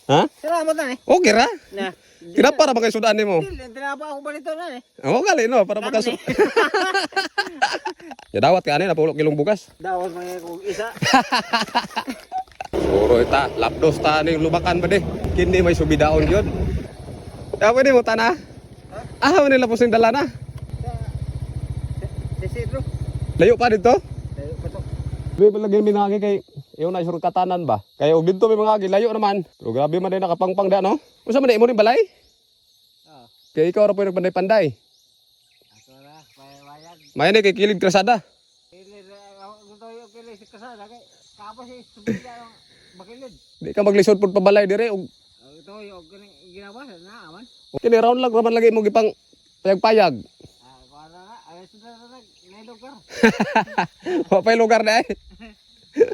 Ha? Salamat na eh. Okay ra. Na. Kira para magay sudan nimo. Tinapa ako balito na eh. Oo gali no para makasu. Ya dawat ka ani napulok kilong bugas. Dawas mga kong isa. Puro ita lapdos ta ning lubakan ba de. Kini may subidaon gyud. Ya pwede mo tana. Ah, wala lapos ning dala na. Desidro. Layo pa dito. Tayo pa to. Di ba lagi minagi kay yung na sure katanan ba? Kaya og dito may mga gilayo naman. Pero grabe man din nakapangpang da no. Unsa man di mo ning balay? Oh. Kaya ikaw ra po nagpanday-panday. Ako ra wayag. Mayan ni kay kilid krasada. Kilir gusto yo kilir si kasada kay kapos si subida bakilid. Di ka maglisod pud pabalay dire og Ito yo ginawa na aman. kini round lang raman lagi mo gipang payag-payag. Para na ay sudah na naidog ka. Wa pay lugar na eh.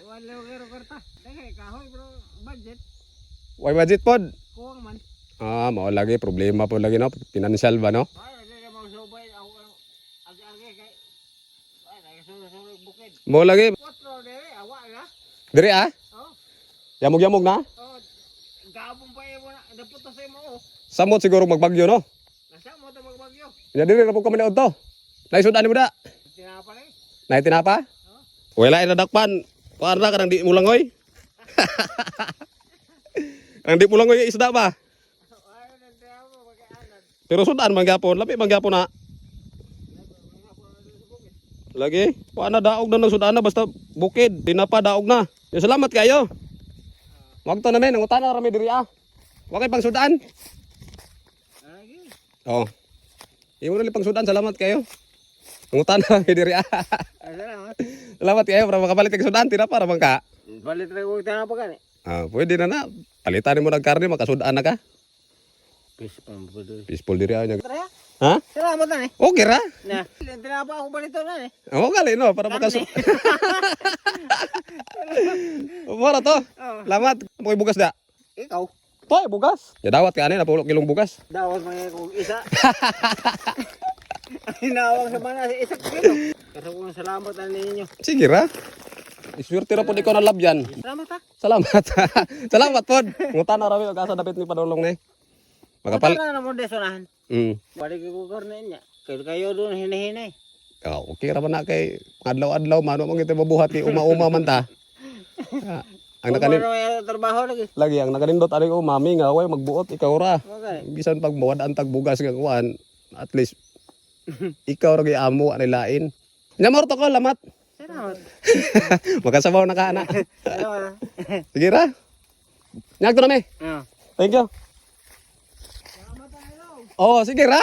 Wala lugar ta. Dai kahoy bro budget Way budget pod. kuwang man. Ah, mao lagi problema po lagi no, financial ba no? Ay dili mo subay ako agi kay ay nagsulod bukid. Mao lagi Potro dere awa ga. dire ah. Oh. Yamog-yamog na. Oh. Gabong pa mo na dapat sa mo. Samot siguro magbagyo no. Nasa mo ta magbagyo. Ya dire ra po kami to. Naisudan mo da. Tinapa ni. Nay tinapa? Wala ina dakpan. Para ka nang di mo langoy. Ang di mo langoy isda ba? Ay tinapa magkaanan. Pero sudan man gyapon, labi man gyapon na. Lagi, paano daog na ng sudan na basta bukid, tinapa daog na. Ya, salamat kayo. Wag to namin, nangutan na rami diri ah. Wa kay pang sudan. Lagi. Oh. Imo na pang sudan, salamat kayo. Nangutan na rami diri ah. Ay salamat. Salamat kayo para makapalit kag sudan, tinapa ra bang ka? Balit ra ko tinapa gani. Ah, pwede na na. Palitan mo ng karne, makasudan na ka. Pis pam pud. Peaceful diri ah. Tre. Ha? Salamat na eh. Okay ra. Na. Tinapa ako balito na eh. Oo gali no, para makasu. Mora to. Oh. Salamat. Moy bugas da. Ikaw. Toy bugas. Ya dawat ka ani napulok kilong bugas. Dawas mga kong isa. Hinawag sa mana si isa kilo. Kasi kung salamat na ninyo. Sige ra. Isurti ra pud ikaw na labyan. Salamat ha. Salamat. Salamat pod. Ngutan na rami asa dapit ni padulong ni. Makapal. Ano na mo desonahan. Balik ko karne niya. Kayo doon hinahinay. Oh, okay ra man na kay adlaw-adlaw mano mong ito mabuhat kay uma-uma man ta. Ang nakanin Trabaho lagi. lagi ang nakanindot ari ko mami nga way magbuot ikaw ra. Okay. Bisan pag muwad ang tagbugas nga kuan, at least ikaw ra gyud amo ani lain. Nyamor to ko lamat. Salamat. Makasabaw na ka ana. Salamat. Sige ra. Nyag to na me. Ah. Thank you. Oh, sige ra.